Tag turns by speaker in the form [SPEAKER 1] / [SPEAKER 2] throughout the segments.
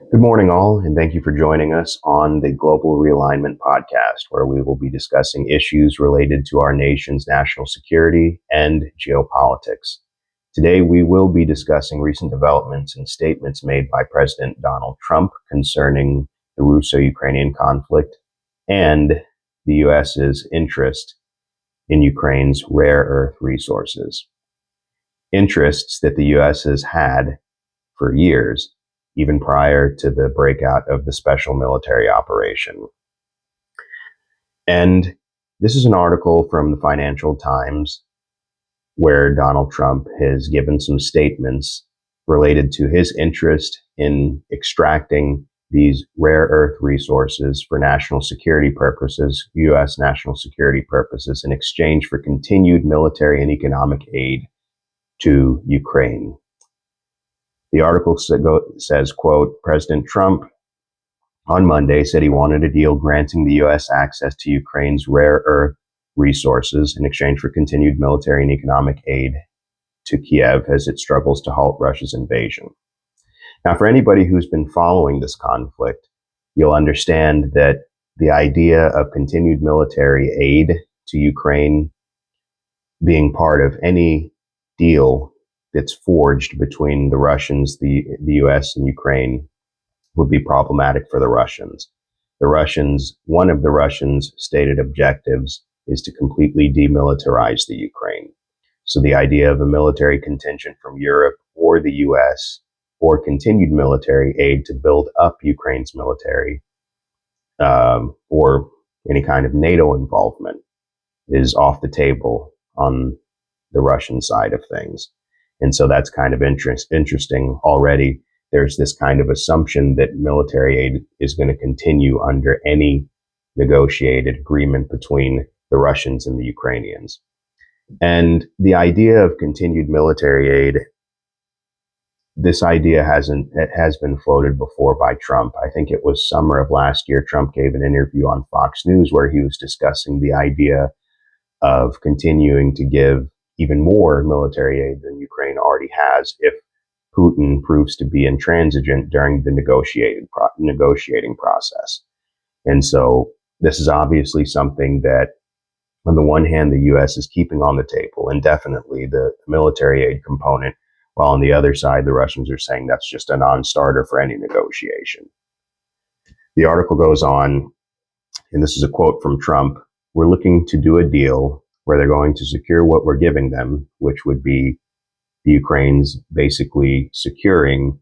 [SPEAKER 1] Good morning, all, and thank you for joining us on the Global Realignment Podcast, where we will be discussing issues related to our nation's national security and geopolitics. Today, we will be discussing recent developments and statements made by President Donald Trump concerning the Russo-Ukrainian conflict and the U.S.'s interest in Ukraine's rare earth resources. Interests that the U.S. has had for years, even prior to the breakout of the special military operation. And this is an article from the Financial Times where Donald Trump has given some statements related to his interest in extracting these rare earth resources for national security purposes, U.S. national security purposes, in exchange for continued military and economic aid to Ukraine. The article says, quote, President Trump on Monday said he wanted a deal granting the U.S. access to Ukraine's rare earth resources in exchange for continued military and economic aid to Kiev as it struggles to halt Russia's invasion. Now, for anybody who's been following this conflict, you'll understand that the idea of continued military aid to Ukraine being part of any deal that's forged between the Russians, the U.S. and Ukraine would be problematic for the Russians. One of the Russians' stated objectives is to completely demilitarize the Ukraine. So the idea of a military contingent from Europe or the U.S. or continued military aid to build up Ukraine's military or any kind of NATO involvement is off the table on the Russian side of things. And so that's kind of interesting already. There's this kind of assumption that military aid is going to continue under any negotiated agreement between the Russians and the Ukrainians. And the idea of continued military aid, this idea has been floated before by Trump. I think it was summer of last year, Trump gave an interview on Fox News where he was discussing the idea of continuing to give even more military aid than Ukraine already has if Putin proves to be intransigent during the negotiating process. And so this is obviously something that, on the one hand, the U.S. is keeping on the table indefinitely, the military aid component, while on the other side, the Russians are saying that's just a non-starter for any negotiation. The article goes on, and this is a quote from Trump, "We're looking to do a deal where they're going to secure what we're giving them," which would be the Ukraine's basically securing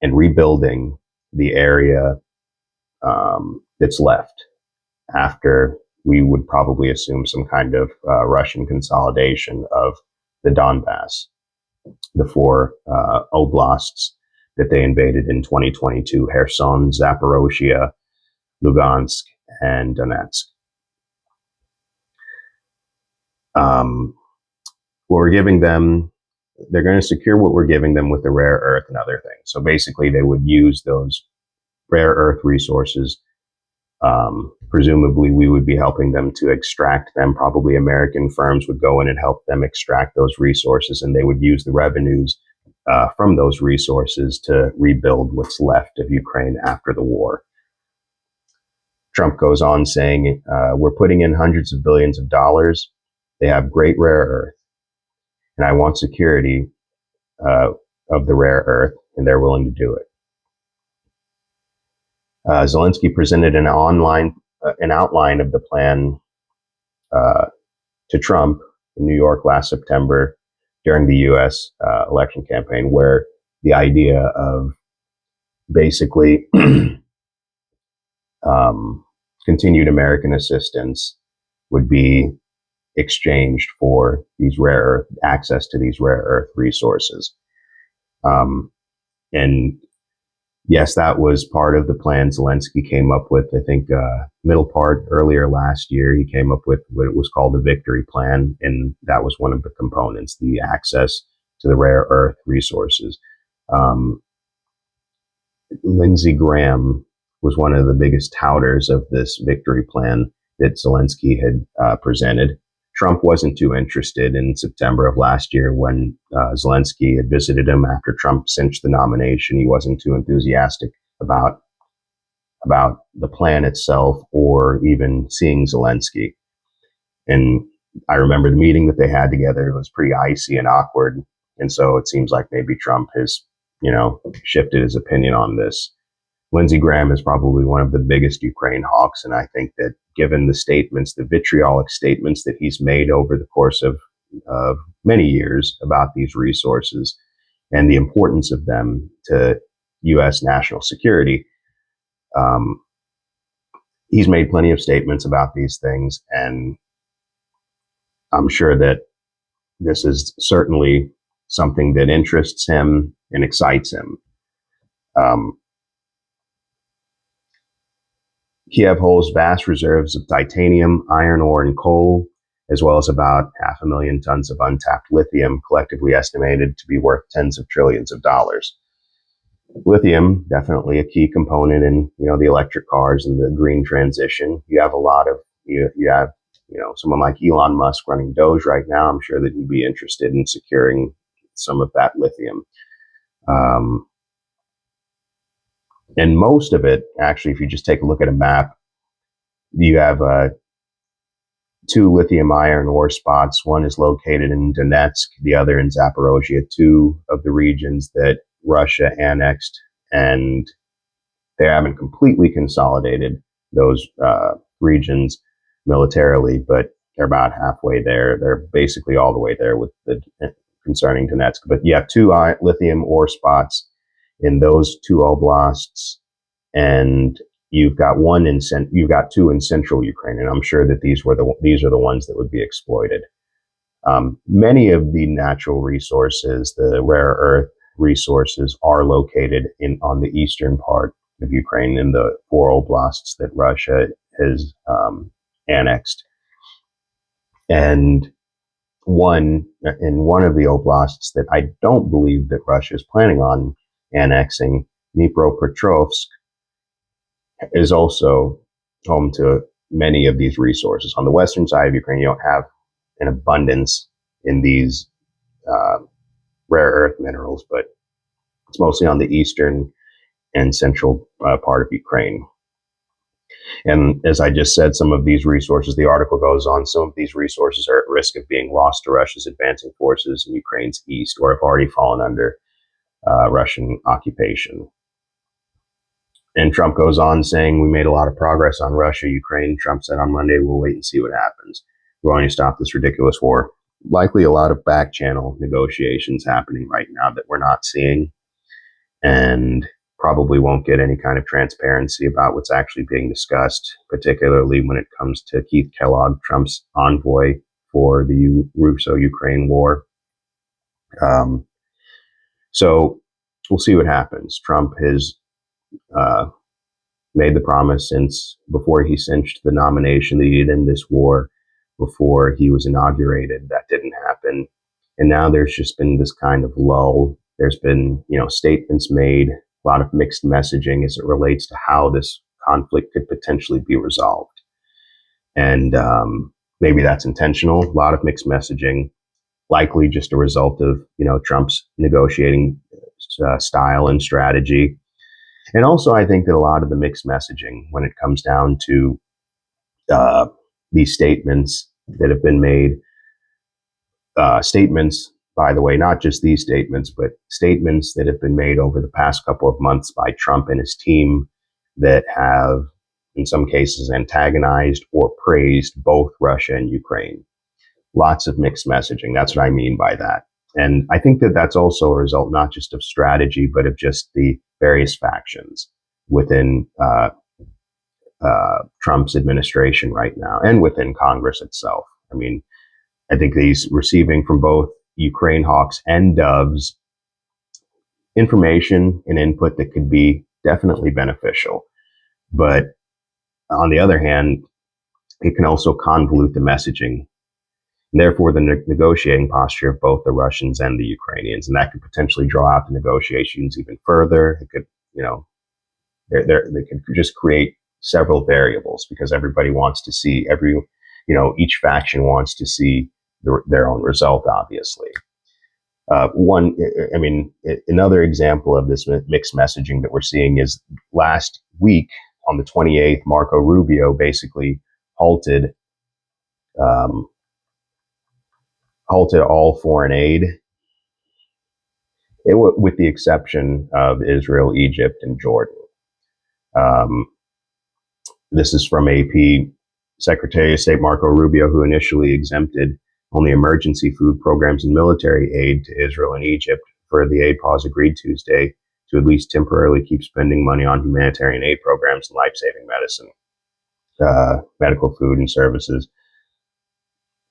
[SPEAKER 1] and rebuilding the area that's left after we would probably assume some kind of Russian consolidation of the Donbass, the four oblasts that they invaded in 2022, Kherson, Zaporozhye, Lugansk, and Donetsk. What we're giving them, they're going to secure what we're giving them with the rare earth and other things. So basically, they would use those rare earth resources. Presumably, we would be helping them to extract them. Probably American firms would go in and help them extract those resources, and they would use the revenues from those resources to rebuild what's left of Ukraine after the war. Trump goes on saying, we're putting in hundreds of billions of dollars. They have great rare earth, and I want security of the rare earth, and they're willing to do it. Zelensky presented an outline of the plan to Trump in New York last September during the U.S. Election campaign, where the idea of basically continued American assistance would be exchanged for these access to these rare earth resources. And yes, that was part of the plan Zelensky came up with. I think earlier last year, he came up with what it was called the Victory Plan, and that was one of the components, the access to the rare earth resources. Lindsey Graham was one of the biggest touters of this Victory Plan that Zelensky had presented. Trump wasn't too interested in September of last year when Zelensky had visited him after Trump cinched the nomination. He wasn't too enthusiastic about the plan itself or even seeing Zelensky. And I remember the meeting that they had together. It was pretty icy and awkward. And so it seems like maybe Trump has, shifted his opinion on this. Lindsey Graham is probably one of the biggest Ukraine hawks. And I think that given the statements, the vitriolic statements that he's made over the course of many years about these resources and the importance of them to U.S. national security, he's made plenty of statements about these things. And I'm sure that this is certainly something that interests him and excites him. Kiev holds vast reserves of titanium, iron ore, and coal, as well as about 500,000 tons of untapped lithium, collectively estimated to be worth tens of trillions of dollars. Lithium, definitely a key component in, the electric cars and the green transition. You have a lot of, you have, someone like Elon Musk running Doge right now. I'm sure that he'd be interested in securing some of that lithium. And most of it, actually, if you just take a look at a map, you have two lithium iron ore spots. One is located in Donetsk, the other in Zaporozhye, two of the regions that Russia annexed, and they haven't completely consolidated those regions militarily, but they're about halfway there. They're basically all the way there with the concerning Donetsk. But you have two lithium ore spots in those two oblasts, and you've got two in central Ukraine, and I'm sure that these are the ones that would be exploited. Many of the natural resources, the rare earth resources, are located on the eastern part of Ukraine in the four oblasts that Russia has annexed. And one of the oblasts that I don't believe that Russia is planning on annexing, Dnipropetrovsk, is also home to many of these resources. On the western side of Ukraine, you don't have an abundance in these rare earth minerals, but it's mostly on the eastern and central part of Ukraine. And as I just said, some of these resources, the article goes on, some of these resources are at risk of being lost to Russia's advancing forces in Ukraine's east, or have already fallen under Russian occupation. And Trump goes on saying, we made a lot of progress on Russia, Ukraine. Trump said on Monday, we'll wait and see what happens. We're going to stop this ridiculous war. Likely a lot of back channel negotiations happening right now that we're not seeing, and probably won't get any kind of transparency about what's actually being discussed, particularly when it comes to Keith Kellogg, Trump's envoy for the Russo-Ukraine war. So we'll see what happens. Trump has made the promise since before he cinched the nomination that he'd end this war before he was inaugurated. That didn't happen. And now there's just been this kind of lull. There's been, statements made, a lot of mixed messaging as it relates to how this conflict could potentially be resolved. And maybe that's intentional, a lot of mixed messaging, likely just a result of, Trump's negotiating style and strategy. And also, I think that a lot of the mixed messaging, when it comes down to these statements that have been made, statements, by the way, not just these statements, but statements that have been made over the past couple of months by Trump and his team that have, in some cases, antagonized or praised both Russia and Ukraine. Lots of mixed messaging. That's what I mean by that. And I think that that's also a result not just of strategy, but of just the various factions within Trump's administration right now and within Congress itself. I mean, I think he's receiving from both Ukraine hawks and doves information and input that could be definitely beneficial. But on the other hand, it can also convolute the messaging, and therefore the negotiating posture of both the Russians and the Ukrainians. And that could potentially draw out the negotiations even further. It could, they could just create several variables because everybody wants to see each faction wants to see their own result, obviously. Another example of this mixed messaging that we're seeing is last week on the 28th, Marco Rubio basically halted um, all foreign aid, with the exception of Israel, Egypt, and Jordan. Um, this is from AP. Secretary of State Marco Rubio, who initially exempted only emergency food programs and military aid to Israel and Egypt for the aid pause, agreed Tuesday to at least temporarily keep spending money on humanitarian aid programs and life-saving medicine, medical food and services.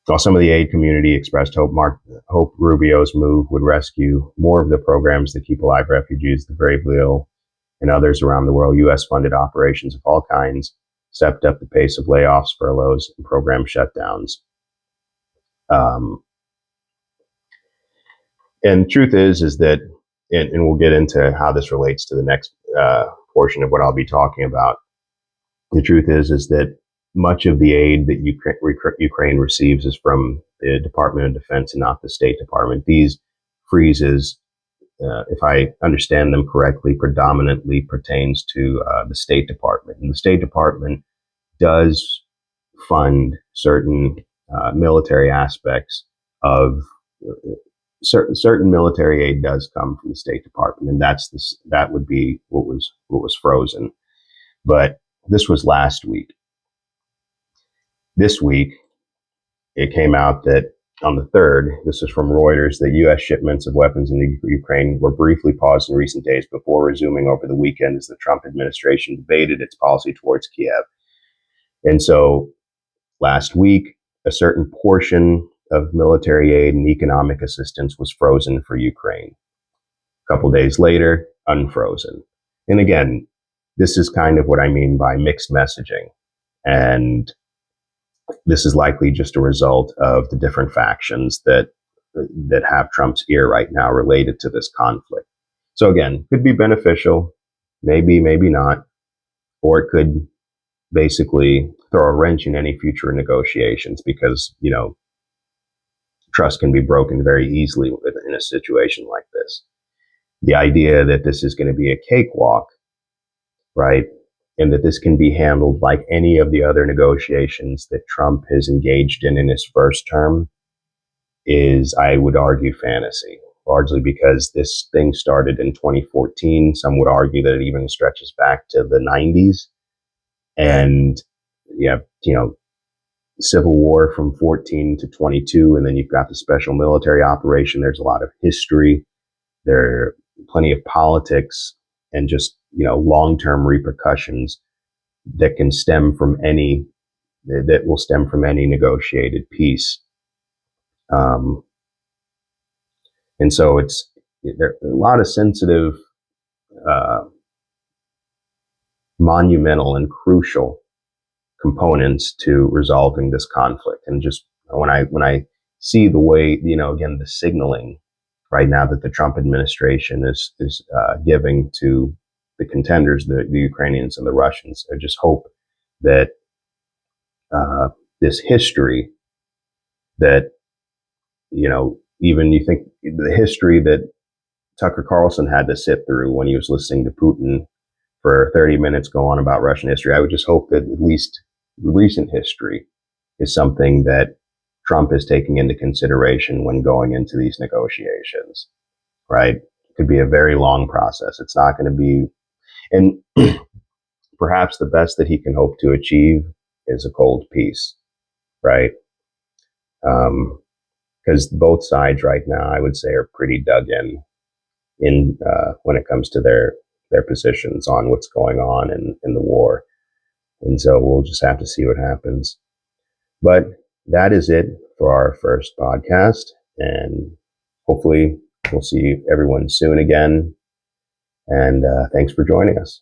[SPEAKER 1] While some of the aid community expressed hope Rubio's move would rescue more of the programs that keep alive refugees, the gravely ill, and others around the world, U.S.-funded operations of all kinds stepped up the pace of layoffs, furloughs, and program shutdowns. And the truth is that, and we'll get into how this relates to the next portion of what I'll be talking about. The truth is that much of the aid that Ukraine receives is from the Department of Defense and not the State Department. These freezes, if I understand them correctly, predominantly pertains to the State Department. And the State Department does fund certain military aspects of certain military aid does come from the State Department, and that would be what was frozen. But this was last week. This week, it came out that on the 3rd, this is from Reuters, that U.S. shipments of weapons into Ukraine were briefly paused in recent days before resuming over the weekend as the Trump administration debated its policy towards Kiev. And so last week, a certain portion of military aid and economic assistance was frozen for Ukraine. A couple days later, unfrozen. And again, this is kind of what I mean by mixed messaging. And this is likely just a result of the different factions that have Trump's ear right now related to this conflict. So again, could be beneficial, maybe not, or it could basically throw a wrench in any future negotiations because, trust can be broken very easily in a situation like this. The idea that this is going to be a cakewalk, right? And that this can be handled like any of the other negotiations that Trump has engaged in his first term is, I would argue, fantasy, largely because this thing started in 2014. Some would argue that it even stretches back to the 90s. And you have, civil war from 14 to 22, and then you've got the special military operation. There's a lot of history. There are plenty of politics and just, long-term repercussions that can stem from any negotiated peace. And so there are a lot of sensitive, monumental and crucial components to resolving this conflict. And just when I see the way, again, the signaling right now that the Trump administration is giving to the contenders, the Ukrainians and the Russians, I just hope that this history that, even you think the history that Tucker Carlson had to sit through when he was listening to Putin for 30 minutes go on about Russian history, I would just hope that at least recent history is something that Trump is taking into consideration when going into these negotiations, right? It could be a very long process. It's not going to be, and perhaps the best that he can hope to achieve is a cold peace, right? Because both sides right now, I would say, are pretty dug in when it comes to their positions on what's going on in the war. And so we'll just have to see what happens. But that is it for our first podcast. And hopefully we'll see everyone soon again. And thanks for joining us.